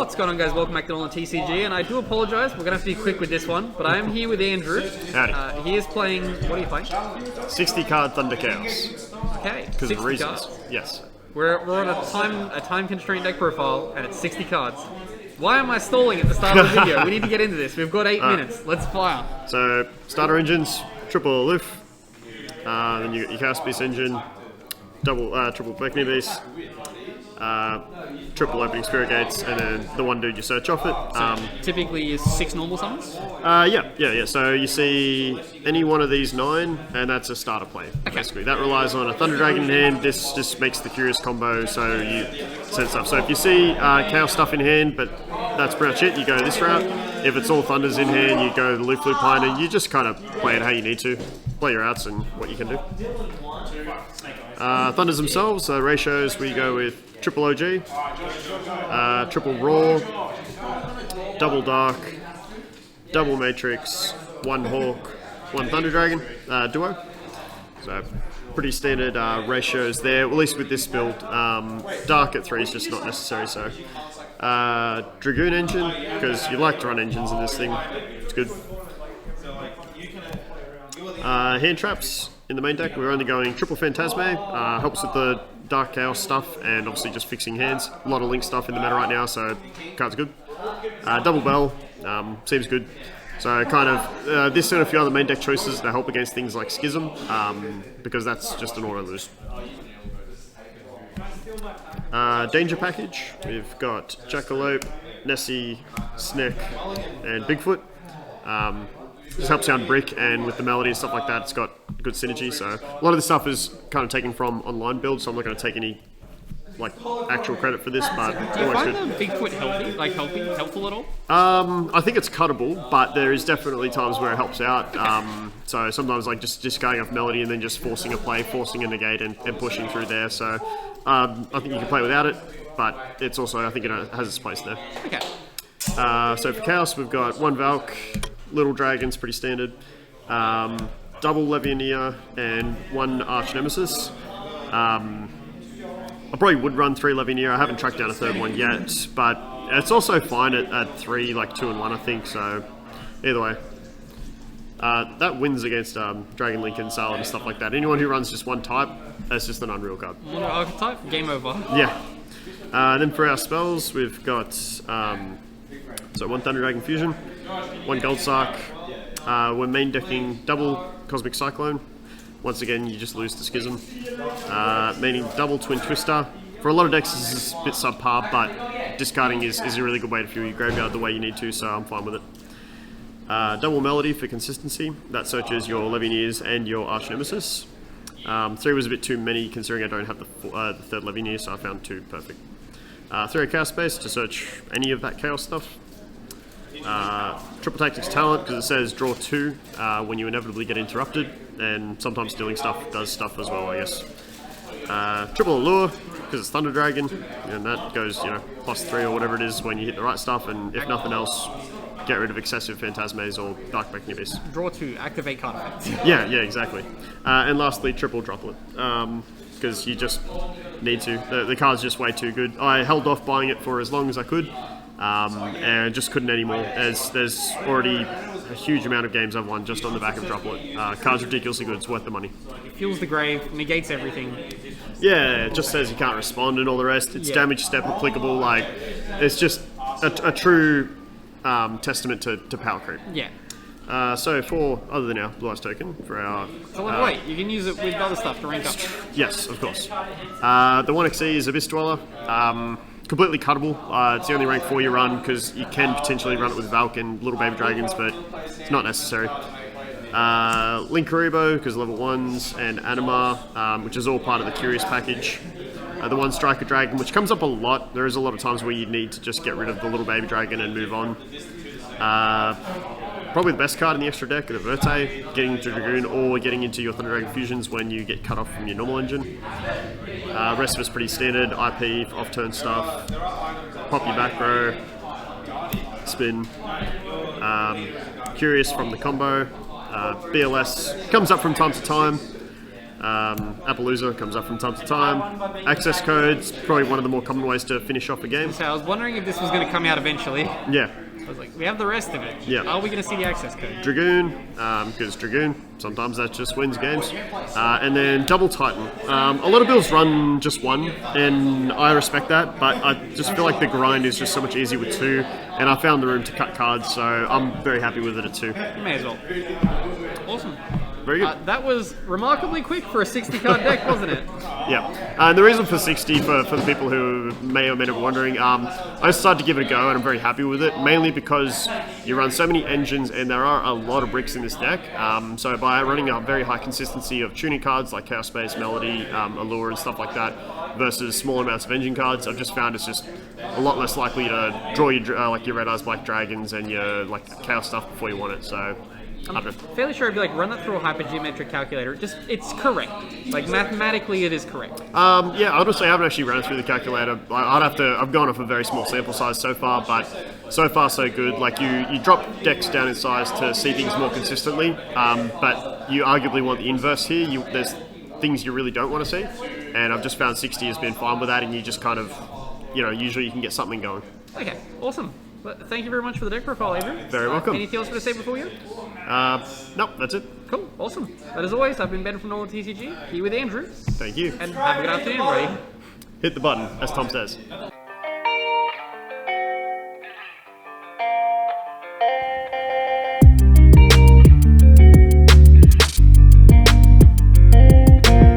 What's going on, guys? Welcome back to NolanTCG, and I do apologise, we're going to have to be quick with this one, but I am here with Andrew. Howdy. He is playing, what are you playing? 60 card Thunder Chaos. Okay, Because 60 of reasons. cards. Yes. We're on a time constrained deck profile, and it's 60 cards. Why am I stalling at the start of the video? We need to get into this. We've got 8 minutes. Let's fire. So, starter engines, triple aloof, then you got your Chaos Beast engine, triple Beckoning Beast, triple opening Spirit Gates, and then the one dude you search off it. Typically is 6 normal summons? Yeah. So you see any one of these 9, and that's a starter play, basically. That relies on a Thunder Dragon in hand. This just makes the Curious combo, so you send stuff. So if you see Chaos stuff in hand, but that's pretty much it, you go this route. If it's all Thunders in hand, you go the Loop Liner. You just kind of play it how you need to. Play your outs and what you can do. Thunders themselves, ratios, we go with triple OG, triple Raw, double Dark, double Matrix, one Hawk, one Thunder Dragon, duo. So pretty standard ratios there, at least with this build. Dark at 3 is just not necessary, so. Dragoon engine, because you like to run engines in this thing, it's good. Hand traps in the main deck, we're only going triple Phantasme, helps with the Dark Chaos stuff and obviously just fixing hands. A lot of Link stuff in the meta right now, so cards are good. Double Bell, seems good. So kind of this and a few other main deck choices to help against things like Schism, because that's just an auto lose. Danger package, we've got Jackalope, Nessie, Sneck, and Bigfoot. Just helps sound brick, and with the melody and stuff like that, it's got good synergy. So a lot of this stuff is kind of taken from online builds, so I'm not going to take any like actual credit for this, but Do you always find good. the Bigfoot helpful at all? I think it's cuttable, but there is definitely times where it helps out. So sometimes like just going off melody and then just forcing a play, forcing a negate, and pushing through there. So I think you can play without it, but it's also, I think it has its place there. Okay. So for Chaos, we've got one Valk, Little Dragon's pretty standard, double Levianeer, and one Arch Nemesis. I probably would run 3 Levianeer. I haven't tracked down a third one yet, but it's also fine at 3, like 2 and 1, I think. So either way, that wins against Dragon Link and Salad and stuff like that. Anyone who runs just one type, that's just an unreal card. One archetype, game over. Yeah. Then for our spells, we've got so one Thunder Dragon Fusion, one Gold Sark. We're main decking double Cosmic Cyclone. Once again, you just lose to Schism. Meaning double Twin Twister. For a lot of decks, this is a bit subpar, but discarding is a really good way to fuel your graveyard the way you need to, so I'm fine with it. Double Melody for consistency. That searches your Levianeers and your Arch Nemesis. 3 was a bit too many considering I don't have the third Levianeer, so I found 2 perfect. 3 Chaos Space to search any of that Chaos stuff. Triple Tactics Talent, because it says draw 2 when you inevitably get interrupted, and sometimes stealing stuff does stuff as well, I guess. Triple Allure, because it's Thunder Dragon, and that goes, +3 or whatever it is when you hit the right stuff, and if nothing else, get rid of excessive Phantasmes or Dark Beckoning Beast. Draw 2, activate card effect. Yeah, exactly. And lastly, triple Droplet, because you just need to. The card's just way too good. I held off buying it for as long as I could, and just couldn't anymore, as there's already a huge amount of games I've won just on the back of Droplet. Card's ridiculously good, it's worth the money. Fuels the grave, negates everything. Yeah, it just says you can't respond and all the rest. It's damage step applicable, like, it's just a true testament to power creep. Yeah. So for, other than our Blue Eyes token, for our... So wait, you can use it with other stuff to rank up. Yes, of course. The 1xe is Abyss Dweller. Completely cuttable. It's the only rank 4 you run, because you can potentially run it with Valk and Little Baby Dragons, but it's not necessary. Link Karibo, because level 1s, and Anima, which is all part of the Curious package. The one Striker Dragon, which comes up a lot. There is a lot of times where you need to just get rid of the Little Baby Dragon and move on. Probably the best card in the extra deck, the Verte, getting into Dragoon or getting into your Thunder Dragon Fusions when you get cut off from your normal engine. Rest of it's pretty standard, IP, off-turn stuff, pop your back row, spin, Curious from the combo, BLS comes up from time to time, Appaloosa comes up from time to time. Access codes, probably one of the more common ways to finish off a game. So I was wondering if this was going to come out eventually. Yeah. I was like, we have the rest of it. Yeah. Are we going to see the access code? Dragoon, because Dragoon, sometimes that just wins games. And then Double Titan. A lot of builds run just one, and I respect that, but I just feel like the grind is just so much easier with two, and I found the room to cut cards, so I'm very happy with it at two. You may as well. Awesome. Very good. That was remarkably quick for a 60 card deck, wasn't it? Yeah, and the reason for 60, for the people who may or may not be wondering, I decided to give it a go and I'm very happy with it, mainly because you run so many engines and there are a lot of bricks in this deck. So by running a very high consistency of tuning cards like Chaos Space, Melody, Allure and stuff like that, versus small amounts of engine cards, I've just found it's just a lot less likely to draw your like your Red Eyes Black Dragons and your like Chaos stuff before you want it, so... I'm fairly sure I'd be like, run that through a hypergeometric calculator. It's correct. Like, mathematically, it is correct. Yeah, honestly, I haven't actually run it through the calculator. I've gone off a very small sample size so far, but so far so good. Like, you drop decks down in size to see things more consistently, but you arguably want the inverse here. There's things you really don't want to see, and I've just found 60 has been fine with that, and you just kind of, usually you can get something going. Okay, awesome. Well, thank you very much for the deck profile, Adrian. Very welcome. Anything else to say before we go? Nope, that's it. Cool, awesome. But as always, I've been Ben from NolanTCG, here with Andrew. Thank you. And have a good afternoon, everybody. Hit the button, as Tom says.